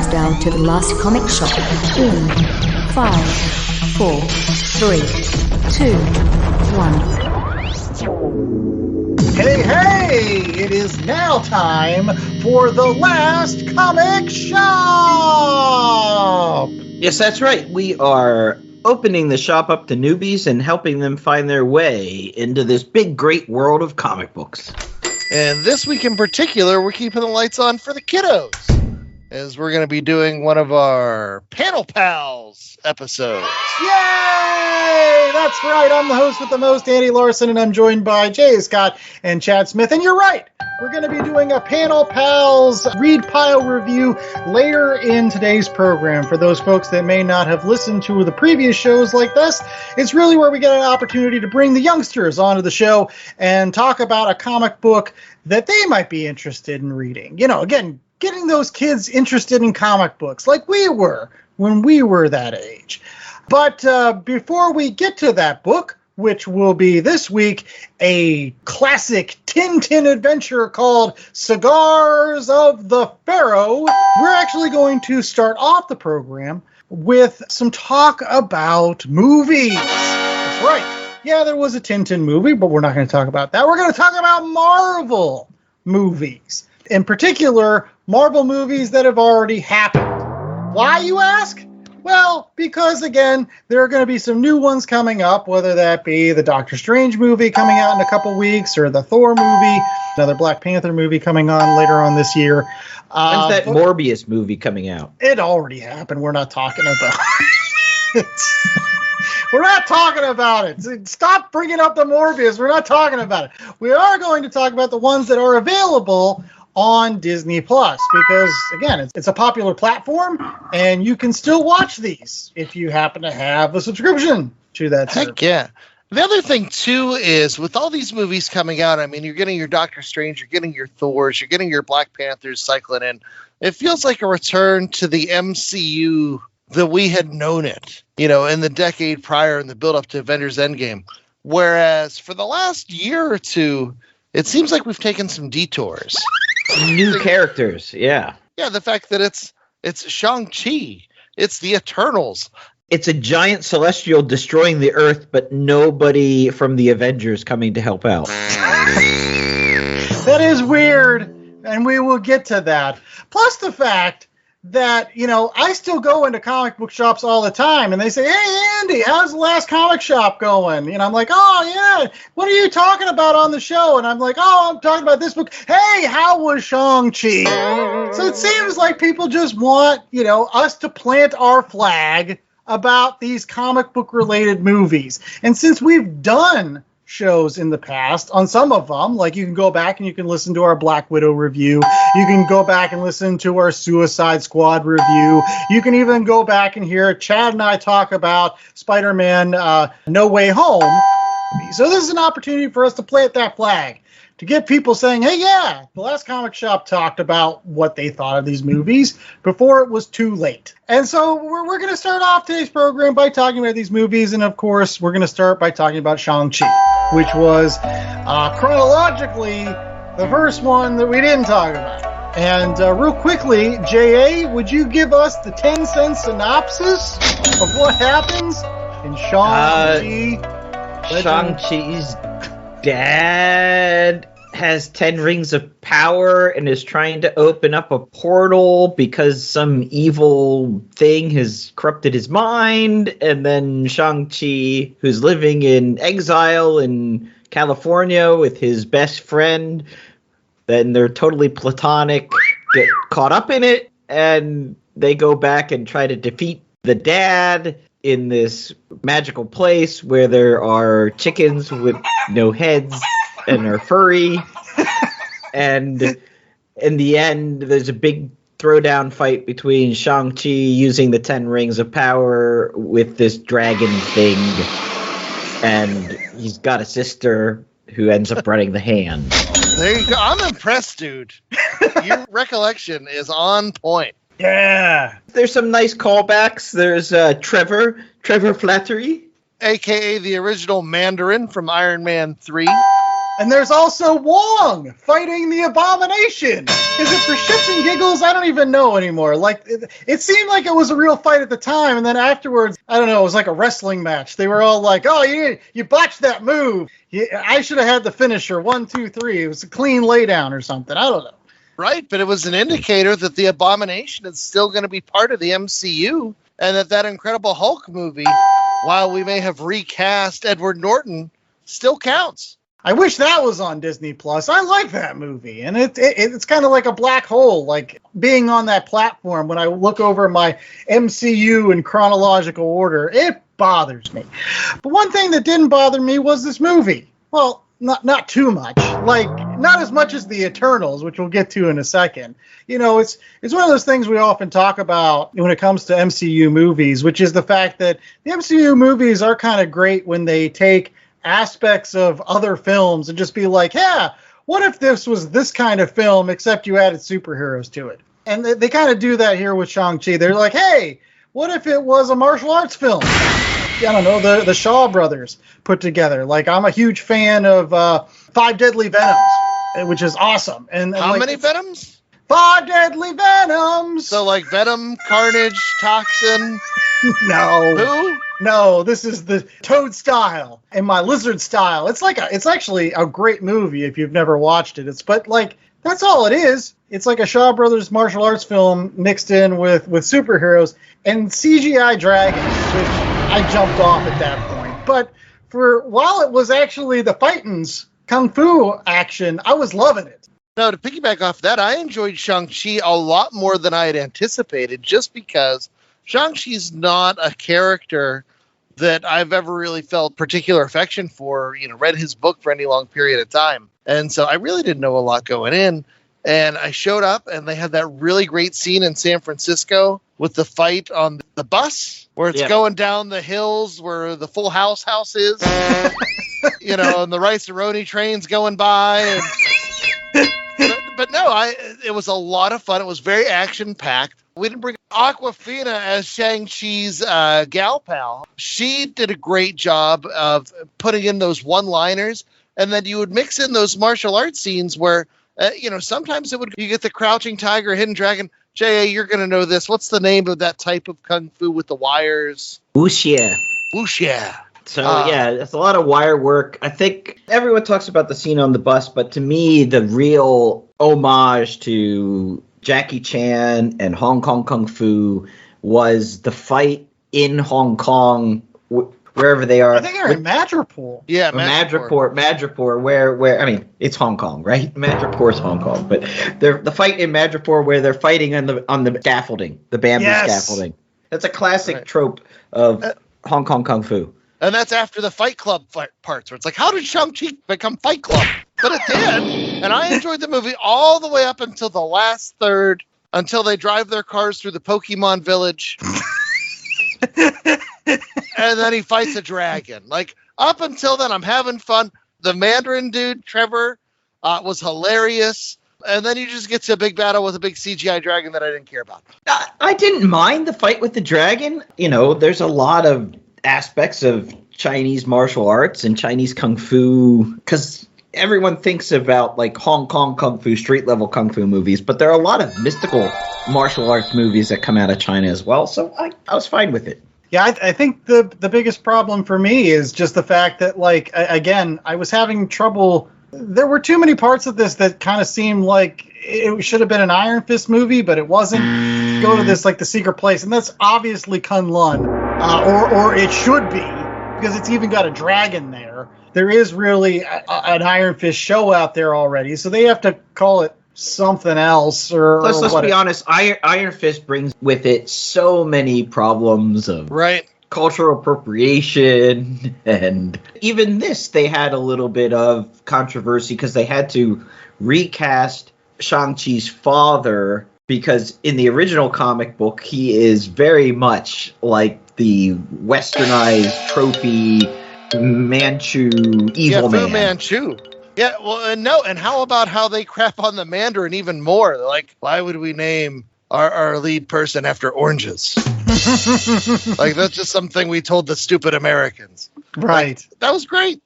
countdown to the last comic shop in 5, 4, 3, 2, 1. Hey! It is now time for the last comic shop! Yes, that's right. We are opening the shop up to newbies and helping them find their way into this big, great world of comic books. And this week in particular, we're keeping the lights on for the kiddos, as we're going to be doing one of our Panel Pals episodes. Yay! That's right. I'm the host with the most, Andy Larson, and I'm joined by Jay Scott and Chad Smith. And you're right. We're going to be doing a Panel Pals read pile review later in today's program. For those folks that may not have listened to the previous shows like this, it's really where we get an opportunity to bring the youngsters onto the show and talk about a comic book that they might be interested in reading. You know, again, getting those kids interested in comic books like we were when we were that age. But before we get to that book, which will be this week a classic Tintin adventure called Cigars of the Pharaoh, we're actually going to start off the program with some talk about movies. That's right. Yeah, there was a Tintin movie, but we're not going to talk about that. We're going to talk about Marvel movies. In particular, Marvel movies that have already happened. Why, you ask? Well, because, again, there are going to be some new ones coming up, whether that be the Doctor Strange movie coming out in a couple weeks, or the Thor movie, another Black Panther movie coming on later on this year. When's that Morbius movie coming out? It already happened. We're not talking about it. We're not talking about it. Stop bringing up the Morbius. We're not talking about it. We are going to talk about the ones that are available on Disney Plus, because again, it's a popular platform and you can still watch these if you happen to have a subscription to that service. Heck yeah. The other thing too is with all these movies coming out, I mean, you're getting your Doctor Strange, you're getting your Thors, you're getting your Black Panthers cycling in. It feels like a return to the MCU that we had known it, you know, in the decade prior in the build up to Avengers Endgame. Whereas for the last year or two, it seems like we've taken some detours. New characters, yeah. Yeah, the fact that it's Shang Chi, it's the Eternals. It's a giant celestial destroying the Earth, but nobody from the Avengers coming to help out. That is weird, and we will get to that. Plus the fact that, you know, I still go into comic book shops all the time, and they say, "Hey, Andy, how's the last comic shop going?" And I'm like, "Oh, yeah, what are you talking about on the show?" And I'm like, "Oh, I'm talking about this book. Hey, how was Shang-Chi?" So it seems like people just want, you know, us to plant our flag about these comic book related movies. And since we've done shows in the past on some of them, like you can go back and you can listen to our Black Widow review, you can go back and listen to our Suicide Squad review, you can even go back and hear Chad and I talk about Spider-Man No Way Home. So this is an opportunity for us to plant that flag, to get people saying, hey, yeah, the last comic shop talked about what they thought of these movies before it was too late. And so we're going to start off today's program by talking about these movies. And, of course, we're going to start by talking about Shang-Chi, which was chronologically the first one that we didn't talk about. And real quickly, J.A., would you give us the 10-cent synopsis of what happens in Shang-Chi? Shang-Chi's dad has 10 rings of power and is trying to open up a portal because some evil thing has corrupted his mind. And then Shang-Chi, who's living in exile in California with his best friend, then they're totally platonic, get caught up in it, and they go back and try to defeat the dad in this magical place where there are chickens with no heads and are furry. And in the end, there's a big throwdown fight between Shang-Chi using the 10 rings of power with this dragon thing. And he's got a sister who ends up running the hand. There you go. I'm impressed, dude. Your recollection is on point. Yeah. There's some nice callbacks. There's Trevor Flattery. A.K.A. the original Mandarin from Iron Man 3. And there's also Wong fighting the Abomination. Is it for shits and giggles? I don't even know anymore. Like, it seemed like it was a real fight at the time, and then afterwards, I don't know, it was like a wrestling match. They were all like, oh, you botched that move. I should have had the finisher, 1, 2, 3. It was a clean laydown or something. I don't know. Right, but it was an indicator that the Abomination is still going to be part of the MCU, and that Incredible Hulk movie, while we may have recast Edward Norton, still counts. I wish that was on Disney Plus. I like that movie, and it's kind of like a black hole, like being on that platform. When I look over my MCU in chronological order, it bothers me. But one thing that didn't bother me was this movie. Well, not too much. Like, not as much as the Eternals, which we'll get to in a second. You know, it's one of those things we often talk about when it comes to MCU movies, which is the fact that the MCU movies are kind of great when they take aspects of other films and just be like, yeah, what if this was this kind of film except you added superheroes to it? And they kind of do that here with Shang-Chi. They're like, hey, what if it was a martial arts film? I don't know, the Shaw brothers put together. Like, I'm a huge fan of 5 Deadly Venoms, which is awesome. And how like, many Venoms? 5 Deadly Venoms. So like Venom, Carnage, Toxin. No. Who? No, this is the Toad style and my Lizard style. It's actually a great movie if you've never watched it. But that's all it is. It's like a Shaw Brothers martial arts film mixed in with superheroes and CGI dragons, which I jumped off at that point. But while it was actually the fighting's kung fu action, I was loving it. No, to piggyback off that, I enjoyed Shang-Chi a lot more than I had anticipated, just because Shang-Chi's not a character that I've ever really felt particular affection for, read his book for any long period of time. And so I really didn't know a lot going in. And I showed up, and they had that really great scene in San Francisco with the fight on the bus, where it's going down the hills where the Full House is, and the Rice-A-Roni train's going by. But no, it was a lot of fun. It was very action-packed. We didn't bring Awkwafina as Shang-Chi's gal pal. She did a great job of putting in those one-liners, and then you would mix in those martial arts scenes where, sometimes you get the crouching tiger, hidden dragon. J.A., you're going to know this. What's the name of that type of kung fu with the wires? Wuxia. So, it's a lot of wire work. I think everyone talks about the scene on the bus, but to me, the real homage to Jackie Chan and Hong Kong Kung Fu was the fight in Hong Kong, wherever they are. I think they're in Madripoor. Yeah, Madripoor, where I mean, it's Hong Kong, right? Madripoor's Hong Kong, but the fight in Madripoor where they're fighting on the scaffolding, the bamboo scaffolding. That's a classic trope of Hong Kong Kung Fu. And that's after the Fight Club parts, where it's like, how did Shang-Chi become Fight Club? But it did, and I enjoyed the movie all the way up until the last third, until they drive their cars through the Pokemon Village. And then he fights a dragon. Like, up until then, I'm having fun. The Mandarin dude, Trevor, was hilarious. And then you just get to a big battle with a big CGI dragon that I didn't care about. I didn't mind the fight with the dragon. There's a lot of aspects of Chinese martial arts and Chinese kung fu, because everyone thinks about like Hong Kong kung fu, street level kung fu movies, but there are a lot of mystical martial arts movies that come out of China as well. So I was fine with it. Yeah, I think the biggest problem for me is just the fact that, like, again, I was having trouble. There were too many parts of this that kind of seemed like it should have been an Iron Fist movie, but it wasn't. Go to this, like, the secret place, and that's obviously Kunlun, or it should be, because it's even got a dragon there. There is really an Iron Fist show out there already, so they have to call it something else. Plus, let's be honest, Iron Fist brings with it so many problems of cultural appropriation, and even this, they had a little bit of controversy because they had to recast Shang-Chi's father, because in the original comic book, he is very much like the westernized trophy Manchu evil man. Fu Manchu. Yeah, well, and how about how they crap on the Mandarin even more? They're like, why would we name our lead person after oranges? Like, that's just something we told the stupid Americans. Right. Like, that was great.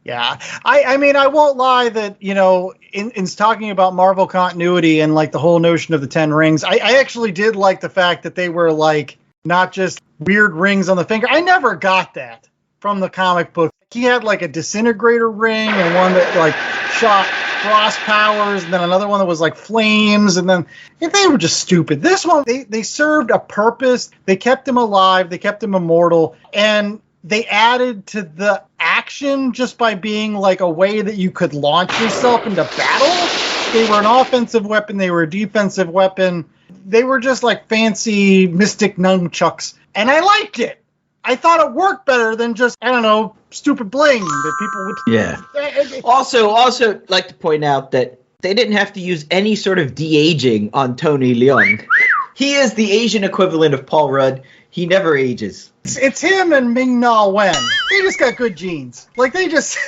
Yeah, I mean, I won't lie that, in talking about Marvel continuity and like the whole notion of the 10 rings, I actually did like the fact that they were like not just weird rings on the finger. I never got that from the comic book. He had like a disintegrator ring and one that like shot frost powers, and then another one that was like flames, and then they were just stupid. This one, they served a purpose. They kept him alive. They kept him immortal, and they added to the action just by being like a way that you could launch yourself into battle. They were an offensive weapon. They were a defensive weapon. They were just like fancy mystic nunchucks. And I liked it. I thought it worked better than just, I don't know, stupid bling that people would. Yeah. Also like to point out that they didn't have to use any sort of de-aging on Tony Leung. He is the Asian equivalent of Paul Rudd. He never ages. It's him and Ming-Na Wen. They just got good genes. Like, they just...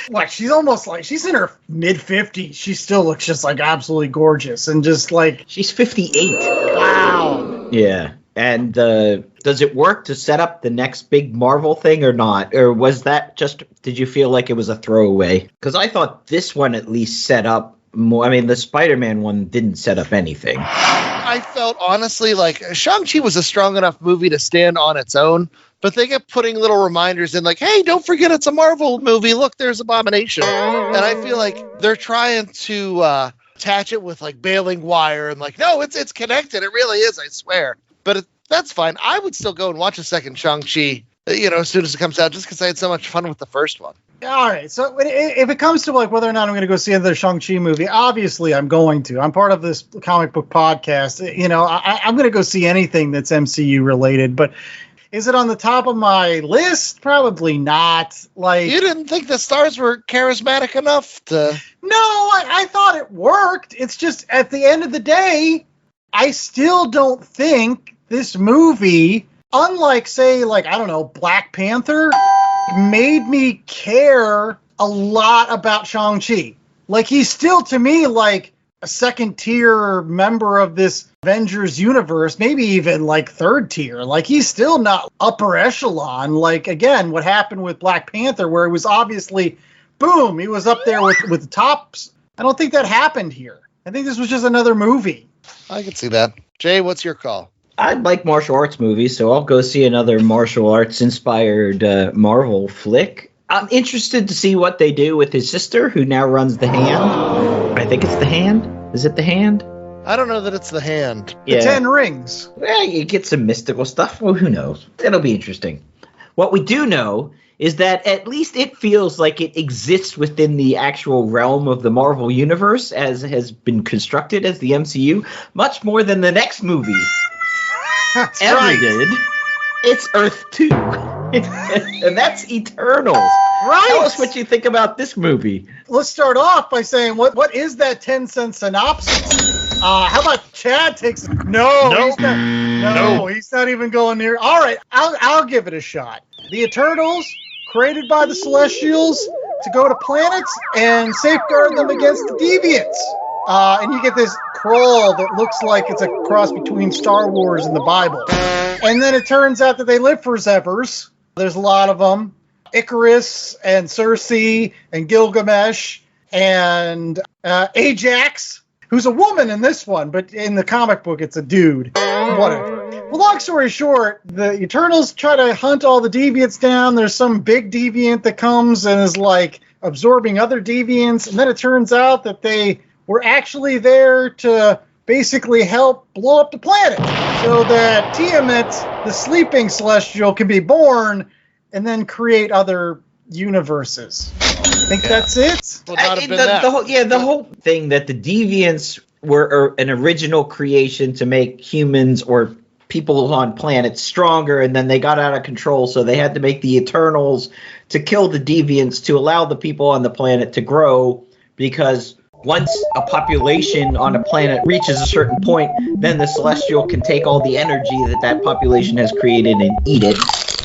Like, she's almost like... She's in her mid-50s. She still looks just, like, absolutely gorgeous. And just, like... She's 58. Wow. Yeah. And does it work to set up the next big Marvel thing or not? Or was that just... Did you feel like it was a throwaway? Because I thought this one at least set up more... I mean, the Spider-Man one didn't set up anything. I felt honestly like Shang-Chi was a strong enough movie to stand on its own, but they kept putting little reminders in like, hey, don't forget it's a Marvel movie. Look, there's Abomination. And I feel like they're trying to attach it with like baling wire and like, no, it's connected. It really is, I swear. But that's fine. I would still go and watch a second Shang-Chi, as soon as it comes out, just because I had so much fun with the first one. All right, so if it comes to like whether or not I'm going to go see another Shang-Chi movie, obviously I'm going to. I'm part of this comic book podcast. I'm going to go see anything that's MCU related, but is it on the top of my list? Probably not. Like, you didn't think the stars were charismatic enough to... No, I thought it worked. It's just at the end of the day, I still don't think this movie, unlike, say, like, I don't know, Black Panther, made me care a lot about Shang-Chi. Like, he's still, to me, like a second-tier member of this Avengers universe, maybe even, like, third-tier. Like, he's still not upper echelon. Like, again, what happened with Black Panther, where it was obviously, boom, he was up there with the tops. I don't think that happened here. I think this was just another movie. I can see that. Jay, what's your call? I like martial arts movies, so I'll go see another martial arts-inspired Marvel flick. I'm interested to see what they do with his sister, who now runs the Hand. I think it's the Hand. Is it the Hand? I don't know that it's the Hand. The 10 rings. Well, you get some mystical stuff. Well, who knows? It'll be interesting. What we do know is that at least it feels like it exists within the actual realm of the Marvel Universe, as has been constructed as the MCU, much more than the next movie. That's ever right. did. It's Earth 2. And that's Eternals. Right. Tell us what you think about this movie. Let's start off by saying, what is that 10-cent synopsis? How about Chad takes it? No. He's not even going near. All right, I'll give it a shot. The Eternals, created by the Celestials to go to planets and safeguard them against the deviants. And you get this crawl that looks like it's a cross between Star Wars and the Bible. And then it turns out that they live forever. There's a lot of them. Icarus and Circe and Gilgamesh and Ajax, who's a woman in this one, but in the comic book it's a dude. Whatever. Well, long story short, the Eternals try to hunt all the deviants down. There's some big deviant that comes and is like absorbing other deviants. And then it turns out that they were actually there to basically help blow up the planet so that Tiamat, the sleeping celestial, can be born and then create other universes. I think that's it. Well, not have been that. The whole thing that the deviants were an original creation to make humans or people on planets stronger, and then they got out of control, so they had to make the Eternals to kill the deviants to allow the people on the planet to grow, because once a population on a planet reaches a certain point, then the Celestial can take all the energy that population has created and eat it,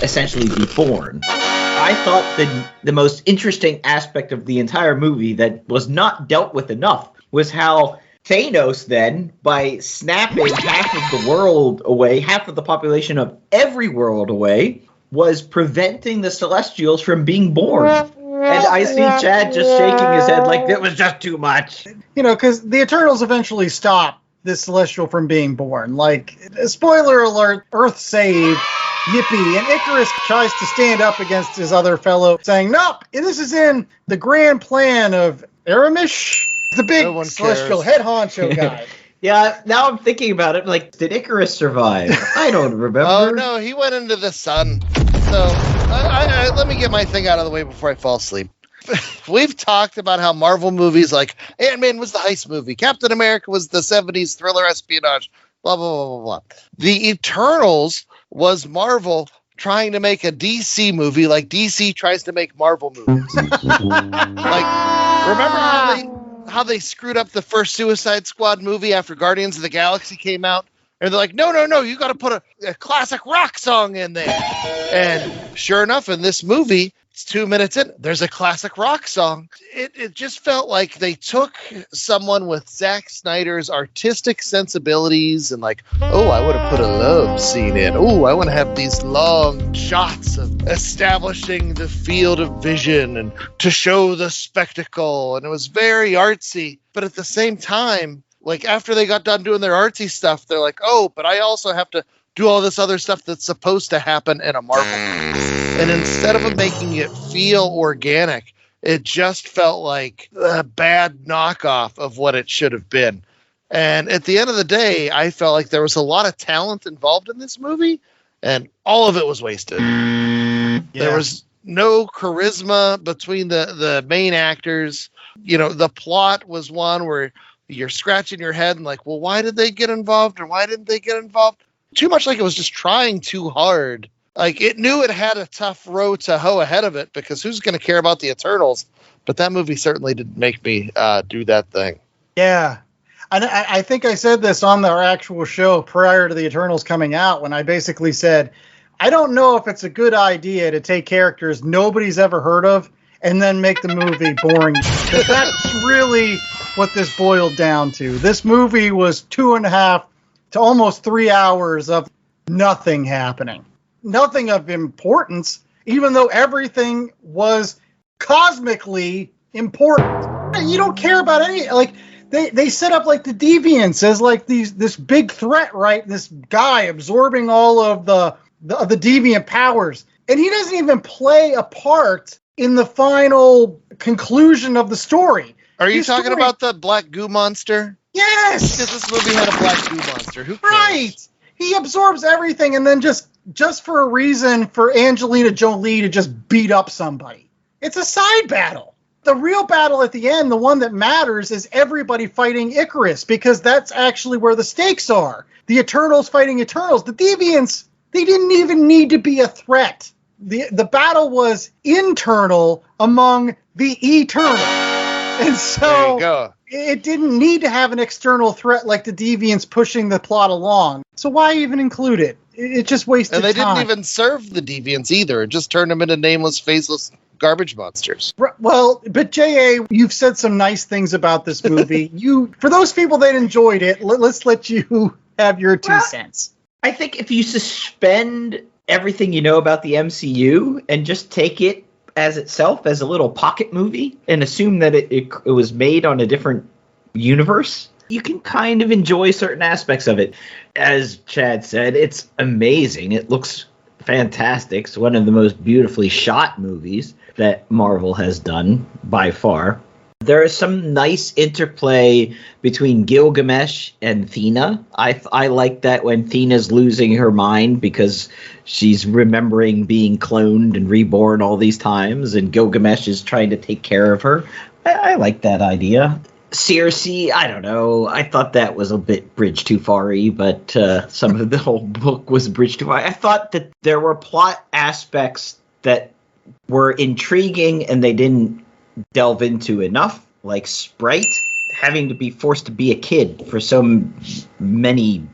essentially be born. I thought the most interesting aspect of the entire movie that was not dealt with enough was how Thanos then, by snapping half of the world away, half of the population of every world away, was preventing the Celestials from being born. And I see Chad just shaking his head like that was just too much. Because the Eternals eventually stop this Celestial from being born. Like, spoiler alert, Earth saved, yippee, and Icarus tries to stand up against his other fellow, saying, nope, this is in the grand plan of Aramis, the big Celestial head honcho guy. Yeah, now I'm thinking about it. Like, did Icarus survive? I don't remember. Oh, no, he went into the sun. So, let me get my thing out of the way before I fall asleep. We've talked about how Marvel movies like Ant-Man was the heist movie, Captain America was the 70s thriller espionage, blah, blah, blah, blah, blah. The Eternals was Marvel trying to make a DC movie like DC tries to make Marvel movies. Like, remember how they screwed up the first Suicide Squad movie after Guardians of the Galaxy came out? And they're like, no, you got to put a classic rock song in there. And sure enough, in this movie, it's 2 minutes in, there's a classic rock song. It just felt like they took someone with Zack Snyder's artistic sensibilities and like, oh, I would have put a love scene in. Oh, I want to have these long shots of establishing the field of vision and to show the spectacle. And it was very artsy. But at the same time, like after they got done doing their artsy stuff, they're like, oh, but I also have to do all this other stuff that's supposed to happen in a Marvel movie. And instead of making it feel organic, it just felt like a bad knockoff of what it should have been. And at the end of the day, I felt like there was a lot of talent involved in this movie, and all of it was wasted. Yeah. There was no charisma between the main actors. The plot was one where you're scratching your head and like, well, why did they get involved or why didn't they get involved? Too much like it was just trying too hard. Like, it knew it had a tough row to hoe ahead of it because who's going to care about the Eternals? But that movie certainly didn't make me do that thing. Yeah. And I think I said this on our actual show prior to the Eternals coming out when I basically said, I don't know if it's a good idea to take characters nobody's ever heard of and then make the movie boring. That's really what this boiled down to. This movie was 2.5 to almost 3 hours of nothing happening. Nothing of importance, even though everything was cosmically important. You don't care about any, like, they set up like the Deviants as like this big threat, right? This guy absorbing all of the deviant powers. And he doesn't even play a part in the final conclusion of the story. Are you talking about the black goo monster? Yes! Because this movie had a black goo monster. Who cares? Right! He absorbs everything and then just for a reason for Angelina Jolie to just beat up somebody. It's a side battle. The real battle at the end, the one that matters, is everybody fighting Icarus, because that's actually where the stakes are. The Eternals fighting Eternals. The Deviants, they didn't even need to be a threat. The battle was internal among the Eternals. And so it didn't need to have an external threat like the Deviants pushing the plot along. So why even include it? It just wasted time. And they didn't even serve the Deviants either. It just turned them into nameless, faceless garbage monsters. Well, but J.A., you've said some nice things about this movie. For those people that enjoyed it, let's let you have your 2 cents. I think if you suspend everything you know about the MCU and just take it as itself, as a little pocket movie, and assume that it was made on a different universe, you can kind of enjoy certain aspects of it. As Chad said, it's amazing. It looks fantastic. It's one of the most beautifully shot movies that Marvel has done by far. There is some nice interplay between Gilgamesh and Thena. I like that when Thena's losing her mind because she's remembering being cloned and reborn all these times, and Gilgamesh is trying to take care of her. I like that idea. Circe, I don't know. I thought that was a bit bridge too far-y, but some of the whole book was bridge too far. I thought that there were plot aspects that were intriguing and they didn't delve into enough, like Sprite having to be forced to be a kid for so many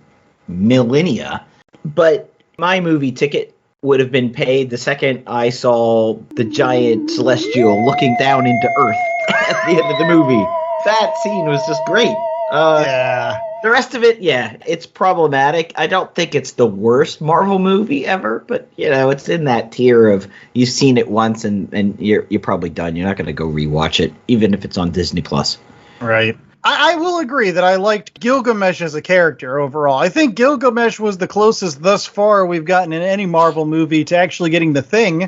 millennia. But my movie ticket would have been paid the second I saw the giant celestial looking down into Earth at the end of the movie. That scene was just great. Yeah. The rest of it, yeah, it's problematic. I don't think it's the worst Marvel movie ever, but it's in that tier of you've seen it once and you're probably done. You're not going to go rewatch it, even if it's on Disney Plus. Right. I will agree that I liked Gilgamesh as a character overall. I think Gilgamesh was the closest thus far we've gotten in any Marvel movie to actually getting the Thing.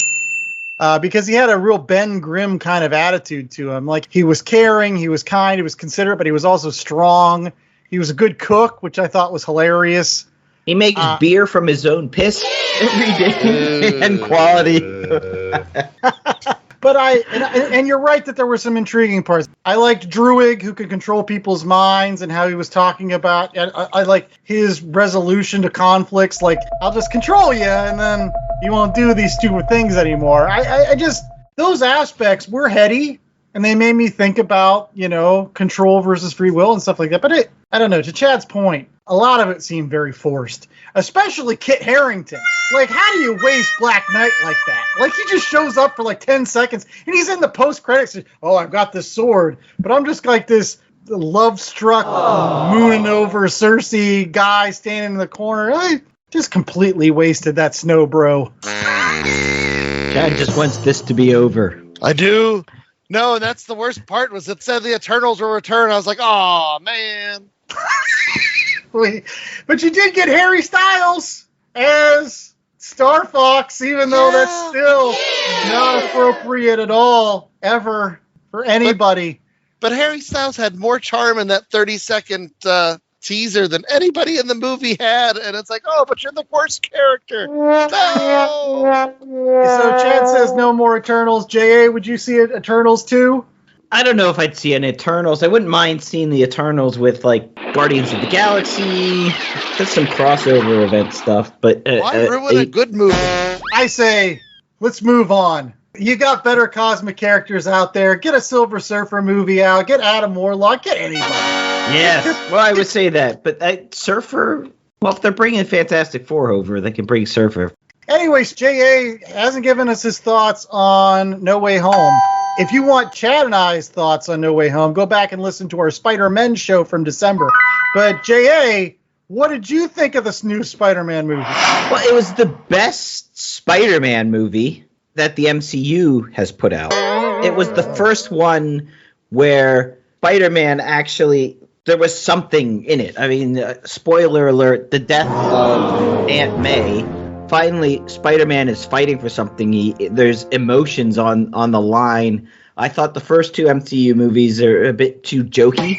Because he had a real Ben Grimm kind of attitude to him. Like, he was caring, he was kind, he was considerate, but he was also strong. He was a good cook, which I thought was hilarious. He makes beer from his own piss every day and quality. But and you're right that there were some intriguing parts. I liked Druig, who could control people's minds, and how he was talking about. I like his resolution to conflicts. Like, I'll just control you, and then you won't do these stupid things anymore. I just, those aspects were heady, and they made me think about, control versus free will and stuff like that. But I don't know, to Chad's point, a lot of it seemed very forced, especially Kit Harington. Like, how do you waste Black Knight like that? Like, he just shows up for like 10 seconds, and he's in the post-credits. Oh, I've got this sword, but I'm just like this love-struck, mooning over Cersei guy standing in the corner. I just completely wasted that snow, bro. Chad just wants this to be over. I do. No, that's the worst part, was it said the Eternals will return. I was like, oh, man. But you did get Harry Styles as Star Fox, even though that's still not appropriate at all, ever, for anybody. But Harry Styles had more charm in that 30-second teaser than anybody in the movie had, and it's like, oh, but you're the worst character. No! So Chad says no more Eternals. J.A., would you see it Eternals too? I don't know if I'd see an Eternals. I wouldn't mind seeing the Eternals with, like, Guardians of the Galaxy. There's some crossover event stuff, but... why ruin a good movie? I say, let's move on. You got better cosmic characters out there. Get a Silver Surfer movie out. Get Adam Warlock. Get anybody. Yes. Well, I would say that. But Surfer... Well, if they're bringing Fantastic Four over, they can bring Surfer. Anyways, J.A. hasn't given us his thoughts on No Way Home. If you want Chad and I's thoughts on No Way Home, go back and listen to our Spider-Man show from December. But J.A., what did you think of this new Spider-Man movie? Well, it was the best Spider-Man movie that the MCU has put out. It was the first one where Spider-Man actually... There was something in it. I mean, spoiler alert, the death of Aunt May. Finally, Spider-Man is fighting for something. There's emotions on the line. I thought the first two MCU movies are a bit too jokey.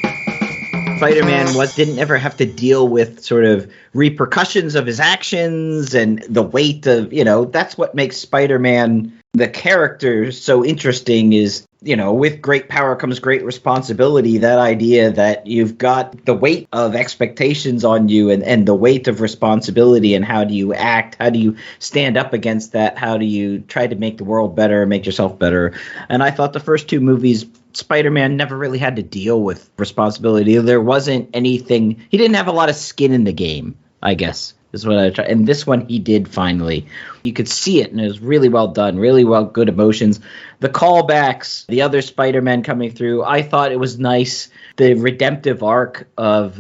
Spider-Man didn't ever have to deal with sort of repercussions of his actions and the weight of, that's what makes Spider-Man, the character, so interesting is, with great power comes great responsibility. That idea that you've got the weight of expectations on you and the weight of responsibility, and how do you act? How do you stand up against that? How do you try to make the world better, make yourself better? And I thought the first two movies, Spider-Man never really had to deal with responsibility. There wasn't anything. He didn't have a lot of skin in the game, I guess, is what I try. And this one he did finally. You could see it, and it was really well done, really well, good emotions. The callbacks, the other Spider-Man coming through, I thought it was nice. The redemptive arc of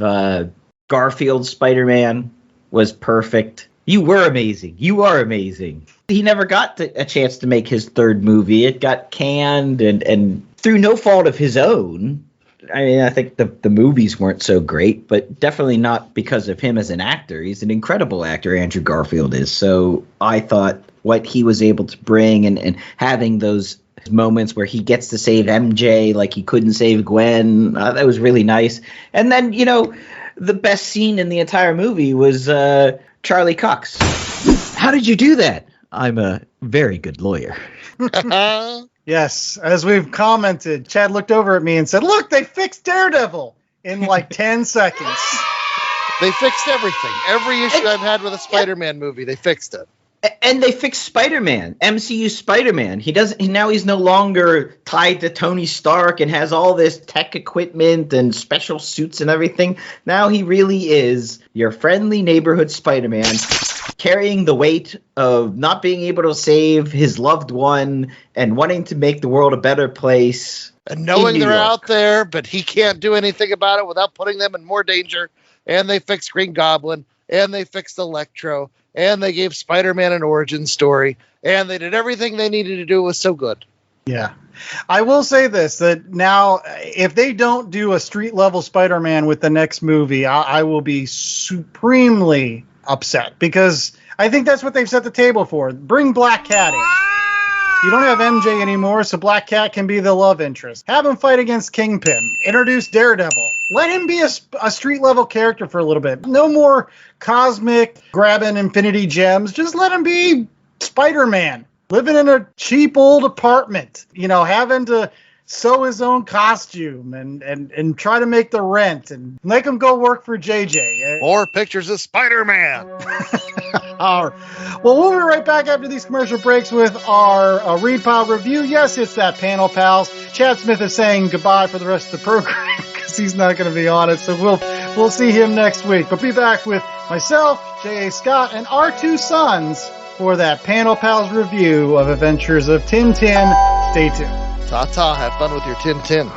Garfield's Spider-Man was perfect. You were amazing. You are amazing. He never got a chance to make his third movie. It got canned and through no fault of his own. I mean, I think the movies weren't so great, but definitely not because of him as an actor. He's an incredible actor, Andrew Garfield is. So I thought what he was able to bring and having those moments where he gets to save MJ like he couldn't save Gwen, that was really nice. And then, the best scene in the entire movie was Charlie Cox. How did you do that? I'm a very good lawyer. Yes, as we've commented, Chad looked over at me and said, look, they fixed Daredevil in like 10 seconds. They fixed everything. Every issue I've had with a Spider-Man movie, they fixed it. And they fixed Spider-Man, MCU Spider-Man. Now he's no longer tied to Tony Stark and has all this tech equipment and special suits and everything. Now he really is your friendly neighborhood Spider-Man, carrying the weight of not being able to save his loved one and wanting to make the world a better place. And knowing they're out there, but he can't do anything about it without putting them in more danger. and they fixed Green Goblin, and they fixed Electro, and they gave Spider-Man an origin story, and they did everything they needed to do. It was so good. Yeah. I will say this, that now, if they don't do a street-level Spider-Man with the next movie, I will be supremely upset, because I think that's what they've set the table for. Bring Black Cat in. You don't have MJ anymore, so Black Cat can be the love interest. Have him fight against Kingpin. Introduce Daredevil. Let him be a street-level character for a little bit. No more cosmic grabbing infinity gems. Just let him be Spider-Man. Living in a cheap old apartment. Having to sew his own costume and try to make the rent and make him go work for JJ. More pictures of Spider-Man. All right. Well, we'll be right back after these commercial breaks with our Read Pile review. Yes, it's that panel, pals. Chad Smith is saying goodbye for the rest of the program because he's not going to be on it. So we'll see him next week. But be back with myself, J.A. Scott, and our two sons for that panel, pals review of Adventures of Tintin. Stay tuned. Ta-ta. Have fun with your Tintin.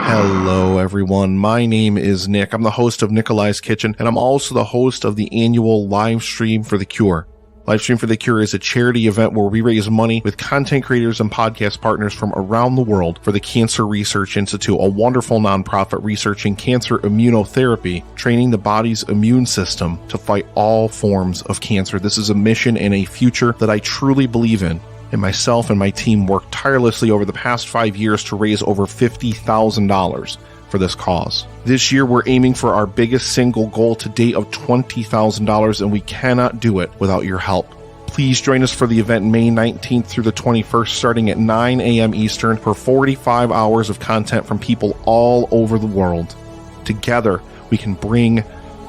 Hello, everyone. My name is Nick. I'm the host of Nikolai's Kitchen, and I'm also the host of the annual Live Stream for the Cure. Live Stream for the Cure is a charity event where we raise money with content creators and podcast partners from around the world for the Cancer Research Institute, a wonderful nonprofit researching cancer immunotherapy, training the body's immune system to fight all forms of cancer. This is a mission and a future that I truly believe in. And myself and my team worked tirelessly over the past 5 years to raise over $50,000 for this cause. This year, we're aiming for our biggest single goal to date of $20,000, and we cannot do it without your help. Please join us for the event May 19th through the 21st, starting at 9 a.m. Eastern, for 45 hours of content from people all over the world. Together, we can bring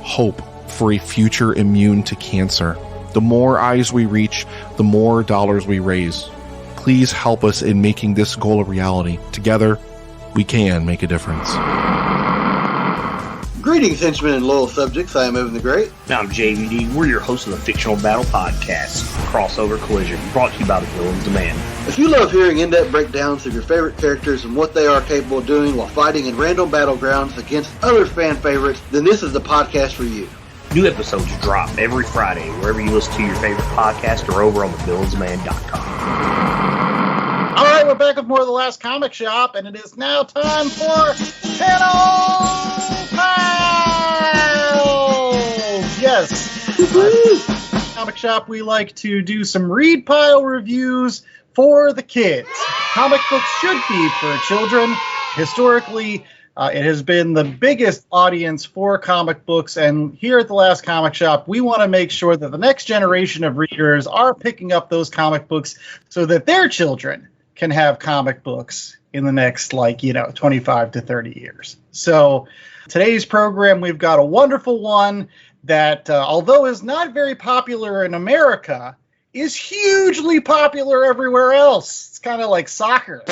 hope for a future immune to cancer. The more eyes we reach, the more dollars we raise. Please help us in making this goal a reality. Together, we can make a difference. Greetings, henchmen and loyal subjects. I am Evan the Great. Now I'm JVD. We're your hosts of the Fictional Battle Podcast, Crossover Collision, brought to you by the Villains Demand. If you love hearing in-depth breakdowns of your favorite characters and what they are capable of doing while fighting in random battlegrounds against other fan favorites, then this is the podcast for you. New episodes drop every Friday wherever you listen to your favorite podcast or over on thevillansman.com. All right, we're back with more of The Last Comic Shop, and it is now time for Panel Pals! Yes. Comic Shop, we like to do some Read Pile reviews for the kids. Comic books should be for children. Historically, it has been the biggest audience for comic books, and here at The Last Comic Shop, we want to make sure that the next generation of readers are picking up those comic books so that their children can have comic books in the next, 25 to 30 years. So today's program, we've got a wonderful one that, although is not very popular in America, is hugely popular everywhere else. It's kind of like soccer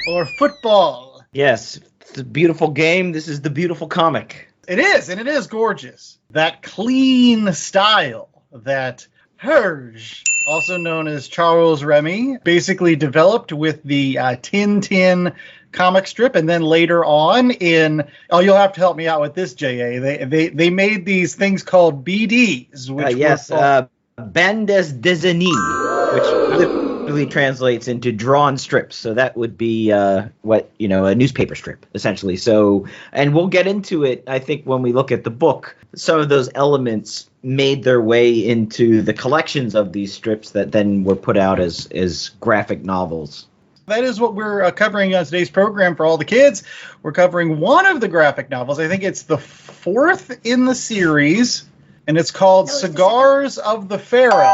or football. Yes. It's a beautiful game. This is the beautiful comic. It is, and it is gorgeous. That clean style that Hergé, also known as Charles Remy, basically developed with the Tintin comic strip, and then later on you'll have to help me out with this, J.A. They made these things called BDs, which bandes dessinées, which literally translates into drawn strips. So that would be a newspaper strip, essentially. So, and we'll get into it, I think, when we look at the book. Some of those elements made their way into the collections of these strips that then were put out as graphic novels. That is what we're covering on today's program for all the kids. We're covering one of the graphic novels. I think it's the fourth in the series, and it's called Cigars of the Pharaoh.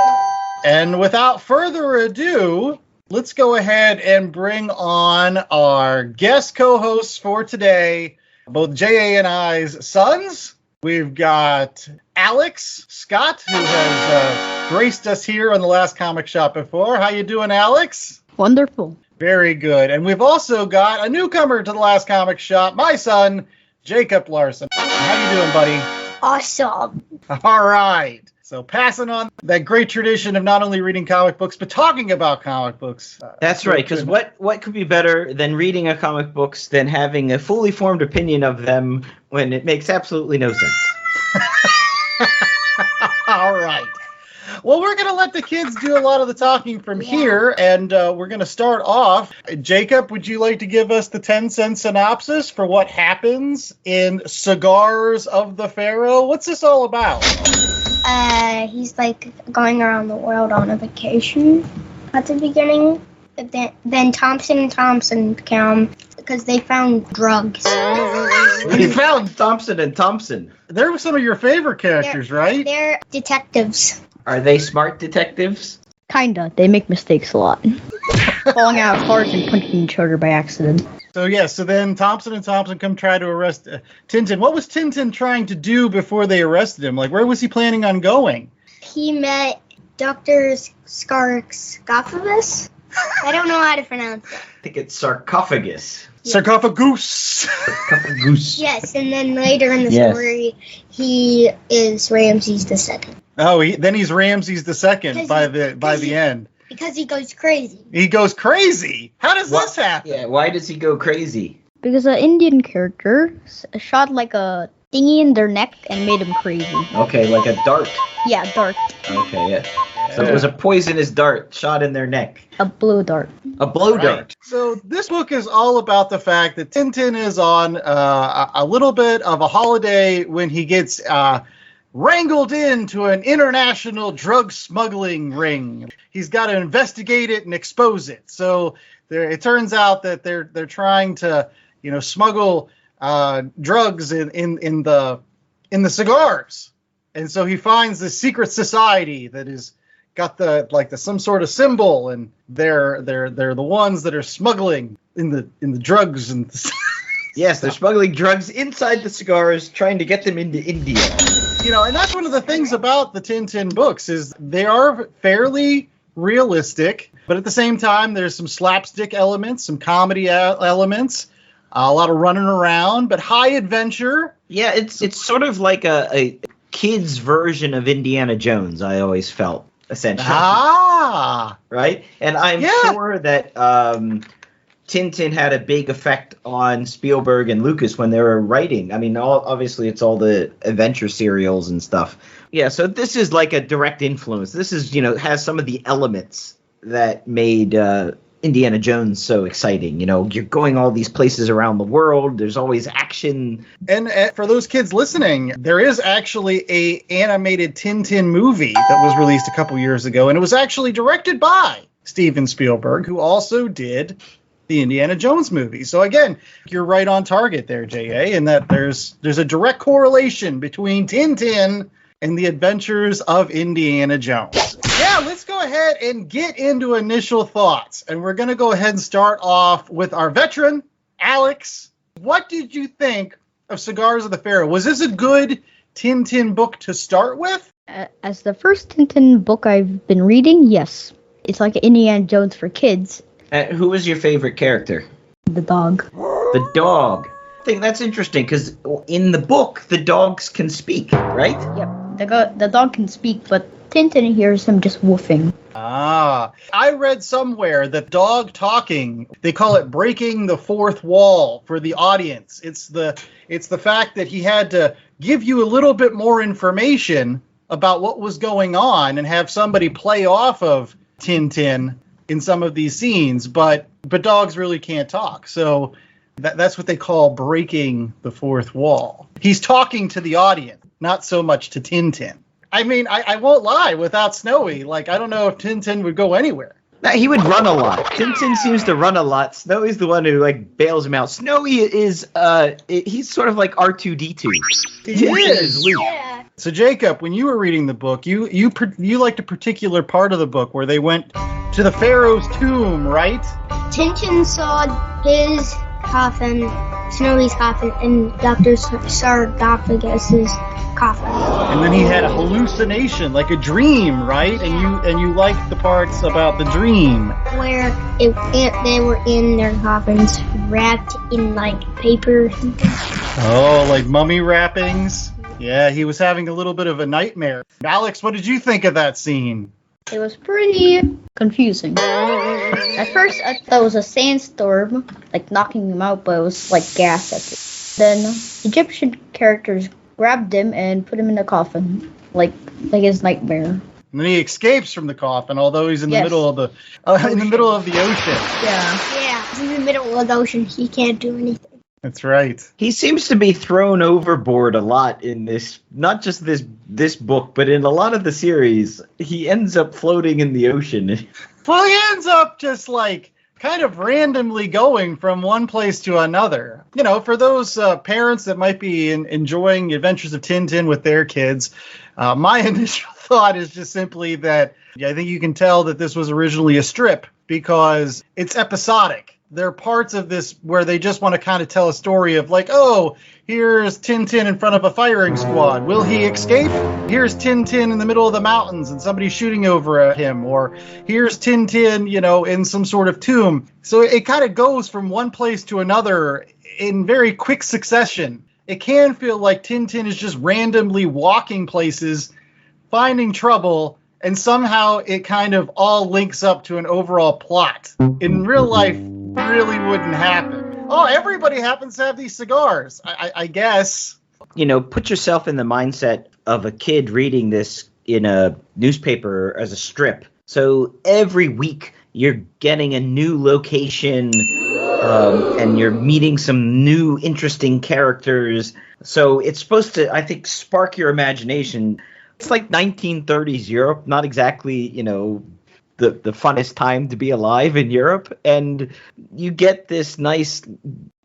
And without further ado, let's go ahead and bring on our guest co-hosts for today, both J.A. and I's sons. We've got Alex Scott, who has graced us here on The Last Comic Shop before. How you doing, Alex? Wonderful. Very good. And we've also got a newcomer to The Last Comic Shop, my son, Jakob Larson. How you doing, buddy? Awesome. All right. So passing on that great tradition of not only reading comic books, but talking about comic books. That's right, because what could be better than reading a comic books than having a fully formed opinion of them when it makes absolutely no sense? All right. Well, we're going to let the kids do a lot of the talking from here, and we're going to start off. Jacob, would you like to give us the 10-cent synopsis for what happens in Cigars of the Pharaoh? What's this all about? He's like going around the world on a vacation at the beginning. Then Thompson and Thompson come because they found drugs. We found Thompson and Thompson. They were some of your favorite characters, right? They're detectives. Are they smart detectives? Kinda. They make mistakes a lot. Falling out of cars and punching each other by accident. So then Thompson and Thompson come try to arrest Tintin. What was Tintin trying to do before they arrested him? Like, where was he planning on going? He met Dr. Sarcophagus. I don't know how to pronounce it. I think it's sarcophagus. Sarcophagus. Sarcophagus. Yes, and then later in the story, he is Ramses II. Oh, then he's Ramses II by the end. Because he goes crazy. He goes crazy? How does this happen? Yeah, why does he go crazy? Because an Indian character shot like a thingy in their neck and made them crazy. Okay, like a dart. Yeah, dart. Okay, yeah. So it was a poisonous dart shot in their neck. A blow dart. A blow dart. So this book is all about the fact that Tintin is on a little bit of a holiday when he gets wrangled into an international drug smuggling ring. He's got to investigate it and expose it. So it turns out that they're trying to, smuggle drugs in the cigars. And so he finds this secret society that is got the some sort of symbol, and they're the ones that are smuggling in the drugs and yes, they're smuggling drugs inside the cigars, trying to get them into India. And that's one of the things about the Tintin books is they are fairly realistic, but at the same time there's some slapstick elements, some comedy elements, a lot of running around, but high adventure. Yeah, it's sort of like a kid's version of Indiana Jones, I always felt, essentially. Right? And I'm sure that Tintin had a big effect on Spielberg and Lucas when they were writing. I mean, obviously it's all the adventure serials and stuff. Yeah, so this is like a direct influence. This is, has some of the elements that made Indiana Jones so exciting. You're going all these places around the world. There's always action. And for those kids listening, there is actually a animated Tintin movie that was released a couple years ago, and it was actually directed by Steven Spielberg, who also did the Indiana Jones movie. So again, you're right on target there, J.A., in that there's a direct correlation between Tintin and the adventures of Indiana Jones. Yeah, let's go ahead and get into initial thoughts. And we're going to go ahead and start off with our veteran, Alex. What did you think of Cigars of the Pharaoh? Was this a good Tintin book to start with? As the first Tintin book I've been reading, yes. It's like Indiana Jones for kids. Who was your favorite character? The dog. The dog. I think that's interesting because in the book, the dogs can speak, right? Yep. The dog can speak, but Tintin hears him just woofing. I read somewhere that dog talking, they call it breaking the fourth wall for the audience. It's the fact that he had to give you a little bit more information about what was going on and have somebody play off of Tintin in some of these scenes, but dogs really can't talk. So that's what they call breaking the fourth wall. He's talking to the audience, not so much to Tintin. I mean, I won't lie, without Snowy, I don't know if Tintin would go anywhere. Nah, he would run a lot. Tintin seems to run a lot. Snowy's the one who bails him out. Snowy is he's sort of like R2-D2. He is. Yeah. So Jacob, when you were reading the book, you liked a particular part of the book where they went to the Pharaoh's tomb, right? Tintin saw his coffin, Snowy's coffin, and Dr. Sarcophagus's coffin. And then he had a hallucination, like a dream, right? And you liked the parts about the dream where they were in their coffins, wrapped in paper. Oh, like mummy wrappings. Yeah, he was having a little bit of a nightmare. Alex, what did you think of that scene? It was pretty confusing. At first, I thought it was a sandstorm, like knocking him out, but it was like gas at it. Then Egyptian characters grabbed him and put him in a coffin, like his nightmare. And then he escapes from the coffin, although he's in the middle of the ocean. Yeah, he's in the middle of the ocean. He can't do anything. That's right. He seems to be thrown overboard a lot in this, not just this book, but in a lot of the series. He ends up floating in the ocean. Well, he ends up just like kind of randomly going from one place to another. You know, for those parents that might be enjoying Adventures of Tintin with their kids, my initial thought is just simply that I think you can tell that this was originally a strip because it's episodic. There are parts of this where they just want to kind of tell a story of like, oh, here's Tintin in front of a firing squad. Will he escape? Here's Tintin in the middle of the mountains and somebody's shooting over at him. Or here's Tintin, you know, in some sort of tomb. So it kind of goes from one place to another in very quick succession. It can feel like Tintin is just randomly walking places, finding trouble, and somehow it kind of all links up to an overall plot. In real life, really wouldn't happen. Oh, everybody happens to have these cigars, I guess. You know, put yourself in the mindset of a kid reading this in a newspaper as a strip. So every week you're getting a new location and you're meeting some new interesting characters. So it's supposed to, I think, spark your imagination. It's like 1930s Europe, not exactly, you know, the funnest time to be alive in Europe. And you get this nice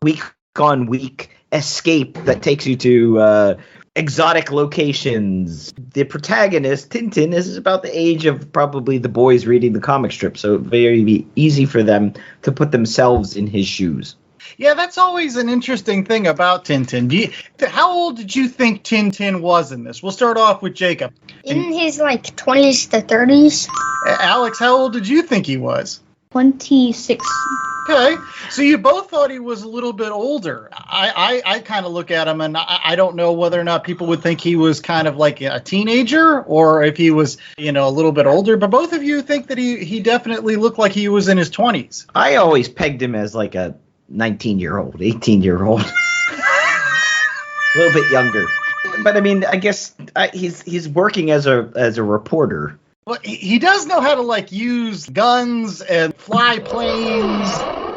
week-on-week escape that takes you to exotic locations. The protagonist, Tintin, is about the age of probably the boys reading the comic strip, so very easy for them to put themselves in his shoes. Yeah, that's always an interesting thing about Tintin. How old did you think Tintin was in this? We'll start off with Jacob. In his, 20s to 30s. Alex, how old did you think he was? 26. Okay, so you both thought he was a little bit older. I kind of look at him, and I don't know whether or not people would think he was kind of like a teenager or if he was, you know, a little bit older. But both of you think that he definitely looked like he was in his 20s. I always pegged him as like a 19-year-old, 18-year-old. A little bit younger. But I mean, I guess he's working as a reporter. Well, he does know how to use guns and fly planes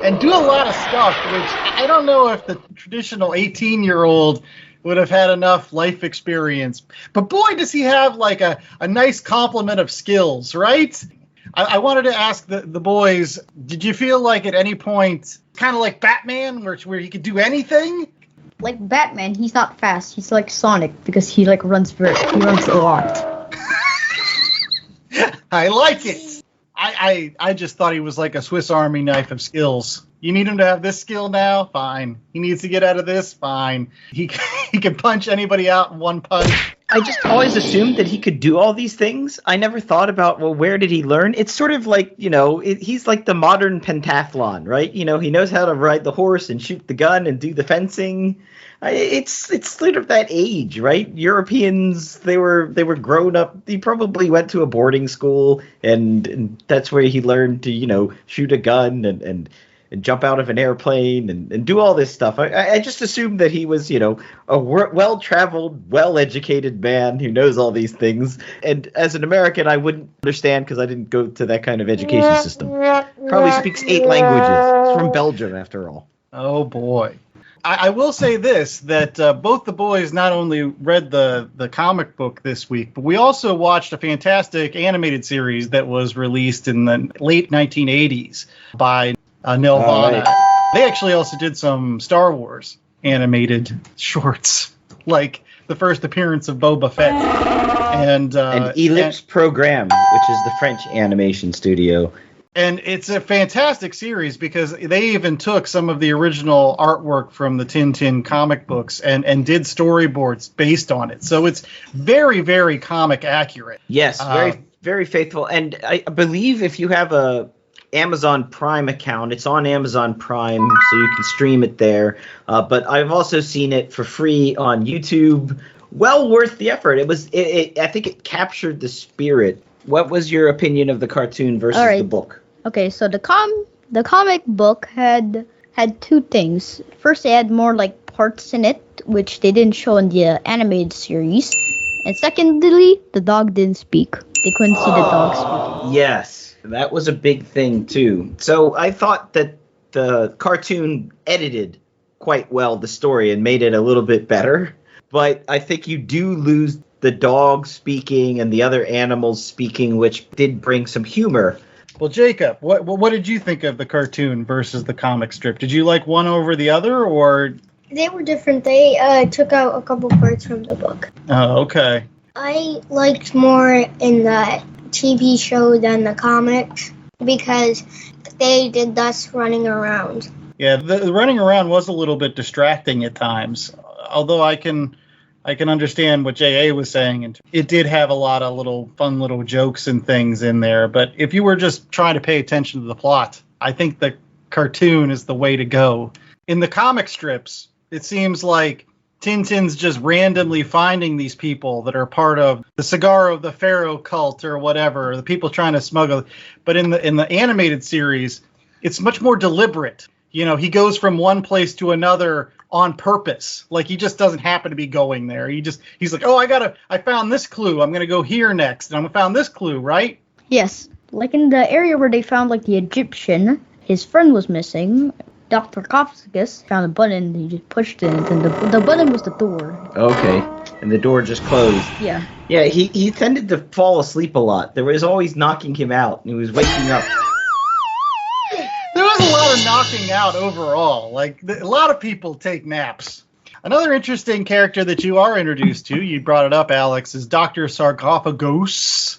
and do a lot of stuff, which I don't know if the traditional 18-year-old would have had enough life experience. But boy, does he have a nice complement of skills, right? I wanted to ask the boys, did you feel like at any point, kind of like Batman, where he could do anything? Like Batman, he's not fast. He's like Sonic because he runs a lot. I like it. I just thought he was like a Swiss Army knife of skills. You need him to have this skill now? Fine. He needs to get out of this? Fine. He can punch anybody out in one punch. I just always assumed that he could do all these things. I never thought about, well, where did he learn? It's sort of like, you know, he's like the modern pentathlon, right? You know, he knows how to ride the horse and shoot the gun and do the fencing. It's sort of that age, right? Europeans, they were grown up. He probably went to a boarding school, and that's where he learned to, you know, shoot a gun and jump out of an airplane and do all this stuff. I just assumed that he was, you know, a well-traveled, well-educated man who knows all these things. And as an American, I wouldn't understand because I didn't go to that kind of education system. Probably speaks 8 languages. It's from Belgium, after all. Oh, boy. I will say this, that both the boys not only read the comic book this week, but we also watched a fantastic animated series that was released in the late 1980s by Nelvana. Right. They actually also did some Star Wars animated shorts, like the first appearance of Boba Fett. And Ellipse Program, which is the French animation studio. And it's a fantastic series because they even took some of the original artwork from the Tintin comic books and did storyboards based on it. So it's very, very comic accurate. Yes, very, very faithful. And I believe if you have a Amazon Prime account, it's on Amazon Prime, so you can stream it there. But I've also seen it for free on YouTube well worth the effort. I think it captured the spirit. What was your opinion of the cartoon versus the book? Okay, so the comic book had two things. First, it had more like parts in it, which they didn't show in the animated series. And secondly, the dog didn't speak. They couldn't see the dog speaking. Yes, that was a big thing too. So I thought that the cartoon edited quite well the story and made it a little bit better. But I think you do lose the dog speaking and the other animals speaking, which did bring some humor. Well, Jacob, what did you think of the cartoon versus the comic strip? Did you like one over the other, or? They were different. They took out a couple parts from the book. Oh, okay. I liked more in the TV show than the comics because they did less running around. Yeah, the running around was a little bit distracting at times. Although I can understand what J.A. was saying, and it did have a lot of little fun little jokes and things in there. But if you were just trying to pay attention to the plot, I think the cartoon is the way to go. In the comic strips, it seems like Tintin's just randomly finding these people that are part of the Cigar of the Pharaoh cult or whatever, the people trying to smuggle. But in the animated series, it's much more deliberate. You know, he goes from one place to another on purpose. Like, he just doesn't happen to be going there. He's like, oh, I found this clue. I'm going to go here next. And I found this clue, right? Yes. Like in the area where they found, like, the Egyptian, his friend was missing. Dr. Sarcophagus found a button, and he just pushed it, and the button was the door. Okay. And the door just closed. Yeah. Yeah, he tended to fall asleep a lot. There was always knocking him out, and he was waking up. There was a lot of knocking out overall. Like, a lot of people take naps. Another interesting character that you are introduced to, you brought it up, Alex, is Dr. Sarcophagus,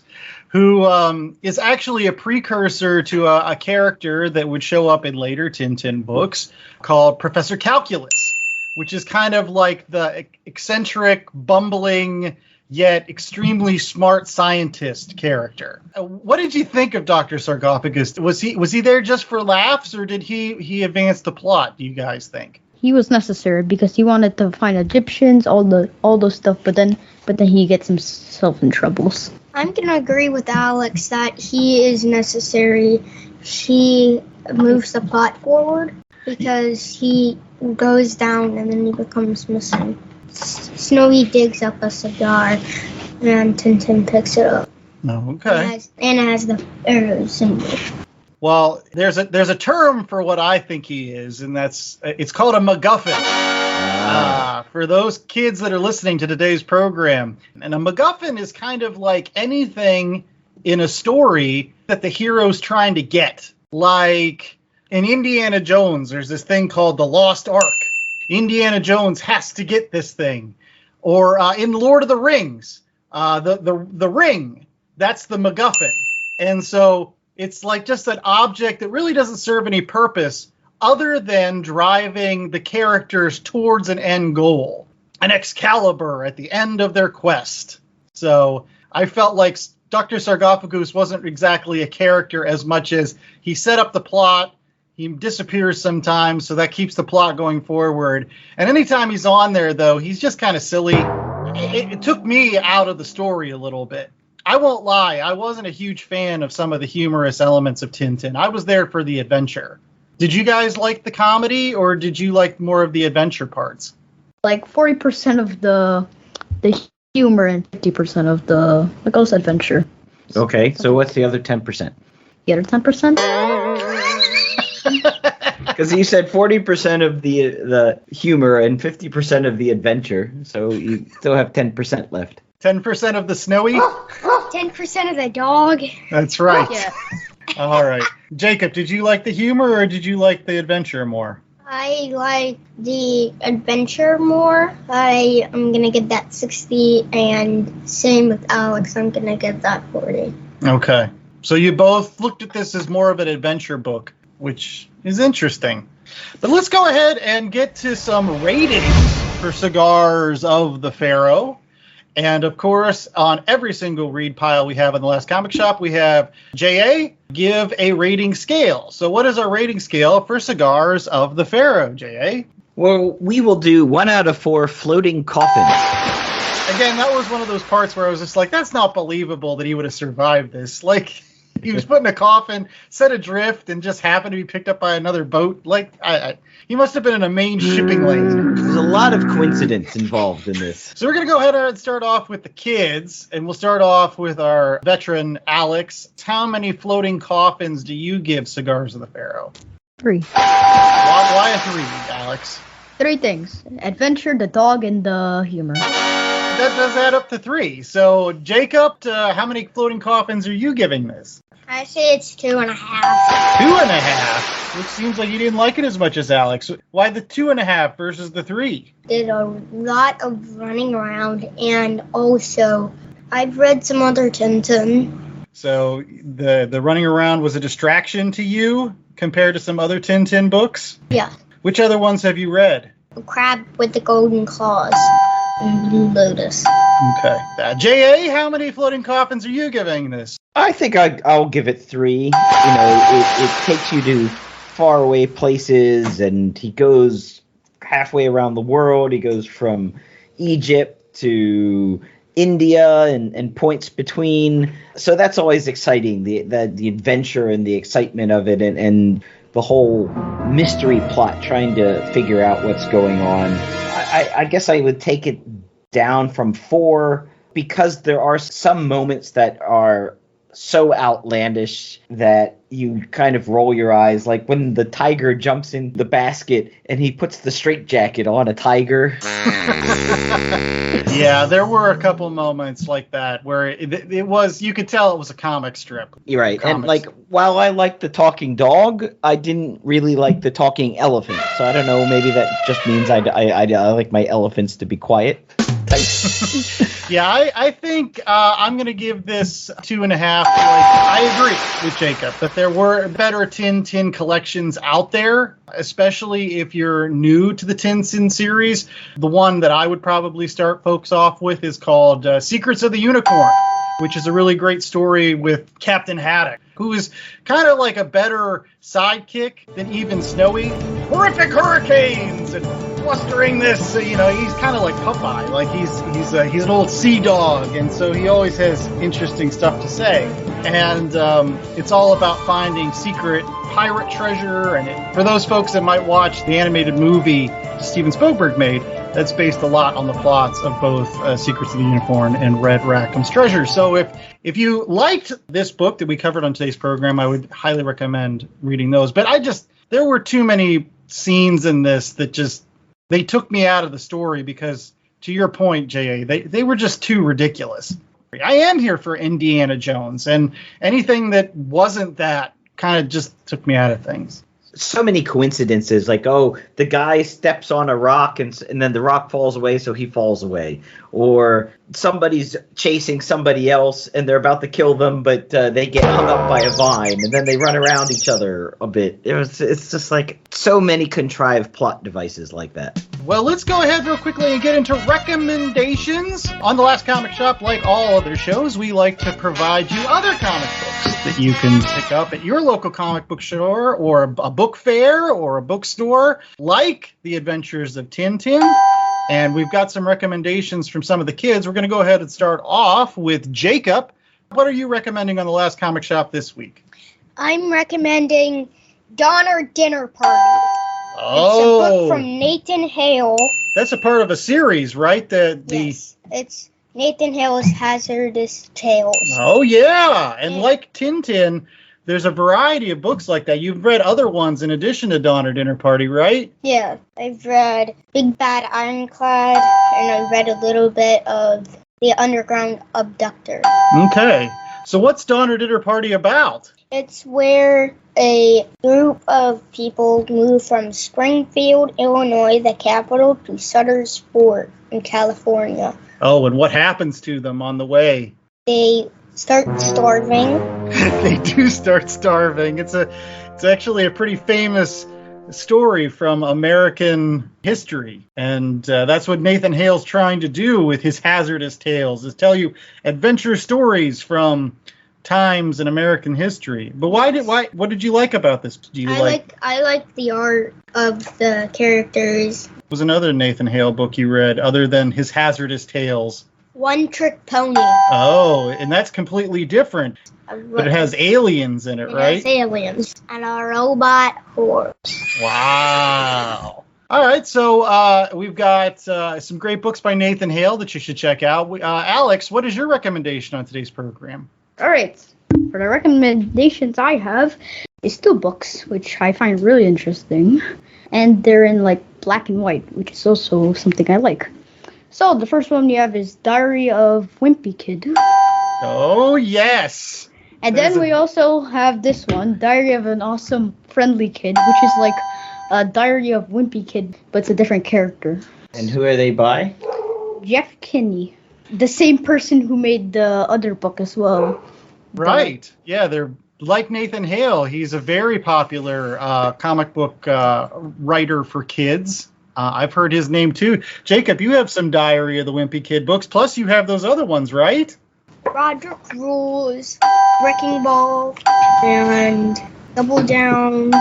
who is actually a precursor to a character that would show up in later Tintin books called Professor Calculus, which is kind of like the eccentric, bumbling, yet extremely smart scientist character. What did you think of Dr. Sarcophagus? Was he there just for laughs, or did he advance the plot, do you guys think? He was necessary because he wanted to find Egyptians, all those stuff, but then he gets himself in troubles. I'm gonna agree with Alex that he is necessary. He moves the plot forward because he goes down and then he becomes missing. Snowy digs up a cigar and Tintin picks it up. Oh, okay. And it has the Pharaoh symbol. Well, there's a term for what I think he is, and it's called a MacGuffin. For those kids that are listening to today's program, and a MacGuffin is kind of like anything in a story that the hero's trying to get. Like in Indiana Jones, there's this thing called the Lost Ark. Indiana Jones has to get this thing. Or in Lord of the Rings, the ring, that's the MacGuffin. And so it's like just an object that really doesn't serve any purpose other than driving the characters towards an end goal, an Excalibur at the end of their quest. So I felt like Dr. Sarcophagus wasn't exactly a character as much as he set up the plot. He disappears sometimes, so that keeps the plot going forward. And anytime he's on there, though, he's just kind of silly. It took me out of the story a little bit. I won't lie, I wasn't a huge fan of some of the humorous elements of Tintin. I was there for the adventure. Did you guys like the comedy, or did you like more of the adventure parts? Like 40% of the humor and 50% of the ghost adventure. Okay, so what's the other 10%? The other 10%? Because you said 40% of the humor and 50% of the adventure, so you still have 10% left. 10% of the snowy? 10% of the dog. That's right. Yeah. All right. Jacob, did you like the humor or did you like the adventure more? I like the adventure more. I am going to give that 60, and same with Alex, I'm going to give that 40. Okay. So you both looked at this as more of an adventure book, which is interesting. But let's go ahead and get to some ratings for Cigars of the Pharaoh. And, of course, on every single read pile we have in the Last Comic Shop, we have J.A. give a rating scale. So what is our rating scale for Cigars of the Pharaoh, J.A.? Well, we will do 1 out of 4 floating coffins. Again, that was one of those parts where I was just like, that's not believable that he would have survived this. Like, he was put in a coffin, set adrift, and just happened to be picked up by another boat. Like, he must have been in a main shipping lane. There's a lot of coincidence involved in this. So we're going to go ahead and start off with the kids, and we'll start off with our veteran, Alex. How many floating coffins do you give Cigars of the Pharaoh? 3. Why a 3, Alex? 3 things. Adventure, the dog, and the humor. That does add up to 3. So, Jacob, how many floating coffins are you giving this? I say it's 2.5. 2.5? Which seems like you didn't like it as much as Alex. Why the 2.5 versus the 3? Did a lot of running around, and also I've read some other Tintin. So the running around was a distraction to you compared to some other Tintin books? Yeah. Which other ones have you read? The crab with the golden claws and Blue Lotus. Okay. J.A., how many floating coffins are you giving this? I think I'll give it 3. You know, it takes you to faraway places, and he goes halfway around the world. He goes from Egypt to India and points between. So that's always exciting, the adventure and the excitement of it, and the whole mystery plot, trying to figure out what's going on. I guess I would take it down from 4 because there are some moments that are so outlandish that you kind of roll your eyes, like when the tiger jumps in the basket and he puts the straitjacket on a tiger. Yeah, there were a couple moments like that where it was, you could tell it was a comic strip. You're right. And like, while I liked the talking dog, I didn't really like the talking elephant. So I don't know, maybe that just means I like my elephants to be quiet. Yeah, I think I'm going to give this 2.5. Like, I agree with Jacob that there were better Tintin collections out there, especially if you're new to the Tintin series. The one that I would probably start folks off with is called Secrets of the Unicorn, which is a really great story with Captain Haddock, who is kind of like a better sidekick than even Snowy. Horrific hurricanes and blustering this, he's kind of like Popeye. Like he's an old sea dog, and so he always has interesting stuff to say. And it's all about finding secret pirate treasure. And for those folks that might watch the animated movie Steven Spielberg made, that's based a lot on the plots of both Secrets of the Unicorn and Red Rackham's Treasure. So if you liked this book that we covered on today's program, I would highly recommend reading those. But there were too many scenes in this that they took me out of the story because, to your point, J.A., they were just too ridiculous. I am here for Indiana Jones, and anything that wasn't that kind of just took me out of things. So many coincidences, like, oh, the guy steps on a rock and then the rock falls away, so he falls away. Or somebody's chasing somebody else and they're about to kill them, but they get hung up by a vine, and then they run around each other a bit. It's just like so many contrived plot devices like that. Well, let's go ahead real quickly and get into recommendations. On The Last Comic Shop, like all other shows, we like to provide you other comic books that you can pick up at your local comic book store or a book fair or a bookstore, like The Adventures of Tintin. And we've got some recommendations from some of the kids. We're going to go ahead and start off with Jacob. What are you recommending on The Last Comic Shop this week? I'm recommending Donner Dinner Party. Oh. It's a book from Nathan Hale. That's a part of a series, right? Yes, it's Nathan Hale's Hazardous Tales. Oh, yeah. And like Tintin, there's a variety of books like that. You've read other ones in addition to Donner Dinner Party, right? Yeah, I've read Big Bad Ironclad, and I've read a little bit of The Underground Abductor. Okay. So what's Donner Dinner Party about? It's where a group of people move from Springfield, Illinois, the capital, to Sutter's Fort in California. Oh, and what happens to them on the way? They start starving. They do start starving. It's actually a pretty famous story from American history. And that's what Nathan Hale's trying to do with his Hazardous Tales, is tell you adventure stories from times in American history. But what did you like about this? I like the art of the characters. Was another Nathan Hale book you read other than his Hazardous Tales? One Trick Pony. Oh, and that's completely different. But it has aliens in it, right? It has aliens and a robot horse. Wow. All right, so we've got some great books by Nathan Hale that you should check out. Alex, what is your recommendation on today's program? All right. For the recommendations I have is 2 books, which I find really interesting. And they're in like black and white, which is also something I like. So the first one you have is Diary of Wimpy Kid. Oh, yes. And then we also have this one, Diary of an Awesome Friendly Kid, which is like a Diary of Wimpy Kid, but it's a different character. And who are they by? Jeff Kinney, the same person who made the other book as well. Right. Yeah, they're like Nathan Hale. He's a very popular comic book writer for kids. I've heard his name too. Jacob, you have some Diary of the Wimpy Kid books, plus you have those other ones, right? Roderick Rules, Wrecking Ball, and Double Down.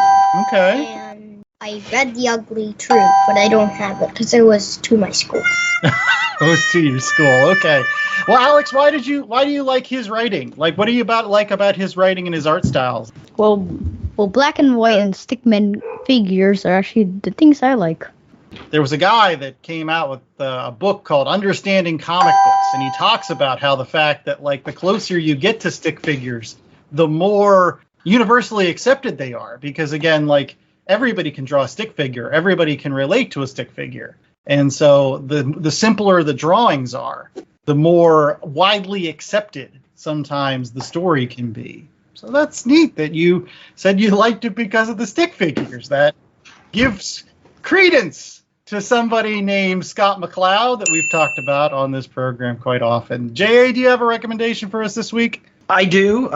Okay. And I read The Ugly Truth, but I don't have it because it was to my school. Goes to your school. Okay. Well, Alex, why do you like his writing? Like, what do you like about his writing and his art styles? Well, black and white and stickman figures are actually the things I like. There was a guy that came out with a book called Understanding Comic Books, and he talks about how the fact that, like, the closer you get to stick figures, the more universally accepted they are. Because, again, like, everybody can draw a stick figure. Everybody can relate to a stick figure. And so the simpler the drawings are, the more widely accepted sometimes the story can be. So that's neat that you said you liked it because of the stick figures. That gives credence to somebody named Scott McCloud that we've talked about on this program quite often. J.A., do you have a recommendation for us this week? I do.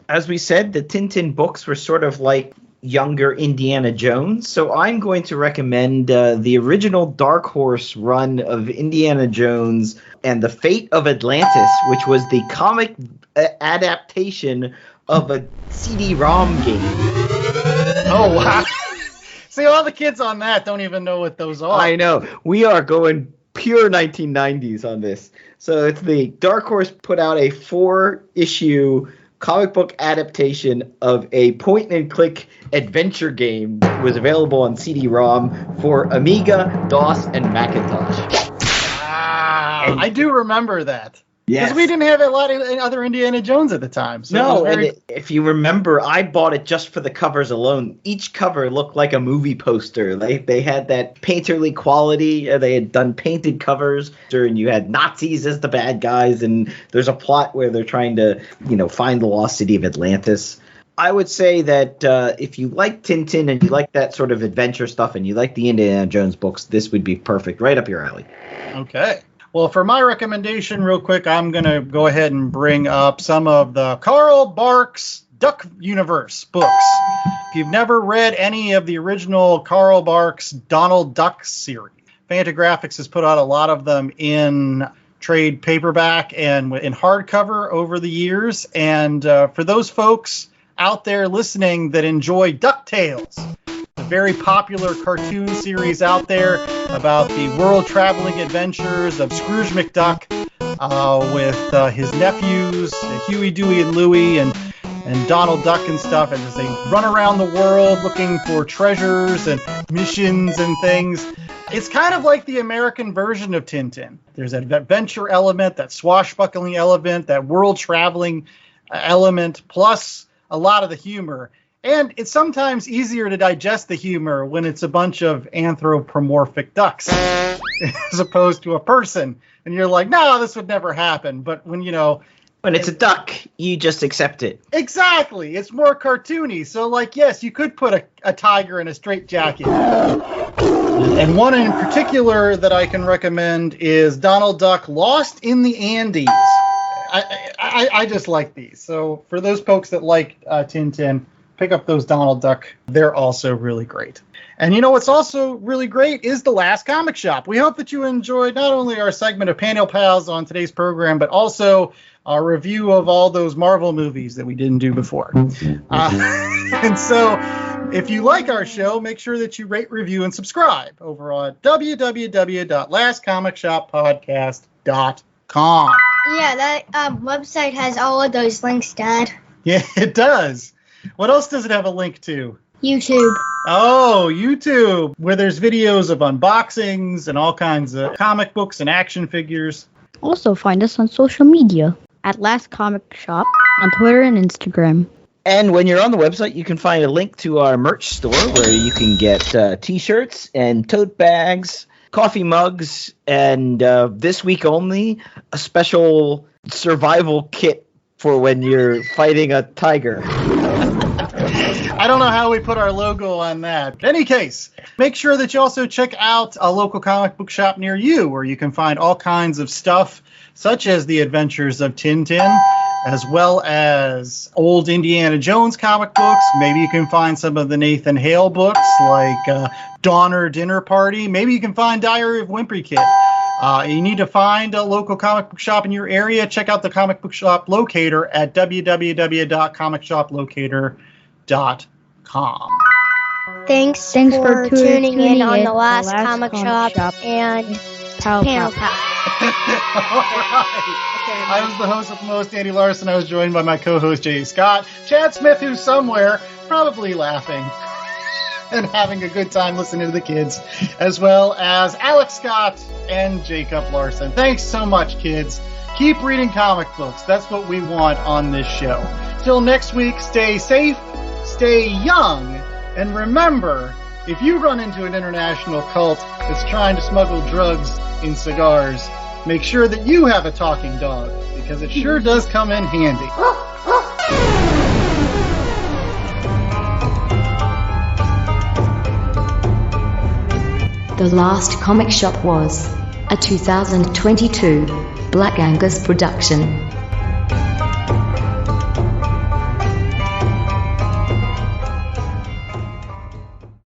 As we said, the Tintin books were sort of like younger Indiana Jones, so I'm going to recommend the original Dark Horse run of Indiana Jones and the Fate of Atlantis, which was the comic adaptation of a CD-ROM game. Oh, wow. See, all the kids on that don't even know what those are. I know. We are going pure 1990s on this. So it's the Dark Horse put out a 4-issue comic book adaptation of a point-and-click adventure game that was available on CD-ROM for Amiga, DOS, and Macintosh. Ah, I do remember that. Yes. Because we didn't have a lot of other Indiana Jones at the time. So No, very... and if you remember, I bought it just for the covers alone. Each cover looked like a movie poster. They had that painterly quality. They had done painted covers, and you had Nazis as the bad guys, and there's a plot where they're trying to, find the lost city of Atlantis. I would say that if you like Tintin and you like that sort of adventure stuff and you like the Indiana Jones books, this would be perfect, right up your alley. Okay. Well, for my recommendation, real quick, I'm going to go ahead and bring up some of the Carl Barks Duck Universe books. If you've never read any of the original Carl Barks Donald Duck series, Fantagraphics has put out a lot of them in trade paperback and in hardcover over the years. And for those folks out there listening that enjoy DuckTales, a very popular cartoon series out there about the world-traveling adventures of Scrooge McDuck with his nephews, Huey, Dewey, and Louie, and Donald Duck and stuff, and as they run around the world looking for treasures and missions and things. It's kind of like the American version of Tintin. There's that adventure element, that swashbuckling element, that world-traveling element, plus a lot of the humor. And it's sometimes easier to digest the humor when it's a bunch of anthropomorphic ducks as opposed to a person. And you're like, no, this would never happen. But when it's a duck, you just accept it. Exactly. It's more cartoony. So, yes, you could put a tiger in a straitjacket. And one in particular that I can recommend is Donald Duck Lost in the Andes. I just like these. So for those folks that like Tintin, pick up those Donald Duck. They're also really great. And what's also really great is The Last Comic Shop. We hope that you enjoyed not only our segment of Panel Pals on today's program, but also our review of all those Marvel movies that we didn't do before. And so if you like our show, make sure that you rate, review, and subscribe over on www.lastcomicshoppodcast.com. blockbuster.com. Yeah, that website has all of those links, Dad. Yeah, it does. What else does it have a link to? YouTube. Oh, YouTube, where there's videos of unboxings and all kinds of comic books and action figures. Also find us on social media at Last Comic Shop on Twitter and Instagram. And when you're on the website, you can find a link to our merch store where you can get t-shirts and tote bags, coffee mugs, and this week only, a special survival kit for when you're fighting a tiger. I don't know how we put our logo on that. In any case, make sure that you also check out a local comic book shop near you where you can find all kinds of stuff, such as the adventures of Tintin, as well as old Indiana Jones comic books. Maybe you can find some of the Nathan Hale books, like Donner Dinner Party. Maybe you can find Diary of Wimpy Kid. You need to find a local comic book shop in your area. Check out the comic book shop locator at www.comicshoplocator.com. Thanks for tuning in on the Last Comic Shop and Panel Pal. All right. I was the host of the most, Andy Larson. I was joined by my co-host, Jay Scott. Chad Smith, who's somewhere, probably laughing and having a good time listening to the kids, as well as Alex Scott and Jakob Larson. Thanks so much, kids. Keep reading comic books. That's what we want on this show. Till next week, stay safe, stay young, and remember, if you run into an international cult that's trying to smuggle drugs in cigars, make sure that you have a talking dog, because it sure does come in handy. The Last Comic Shop was a 2022 Black Angus production.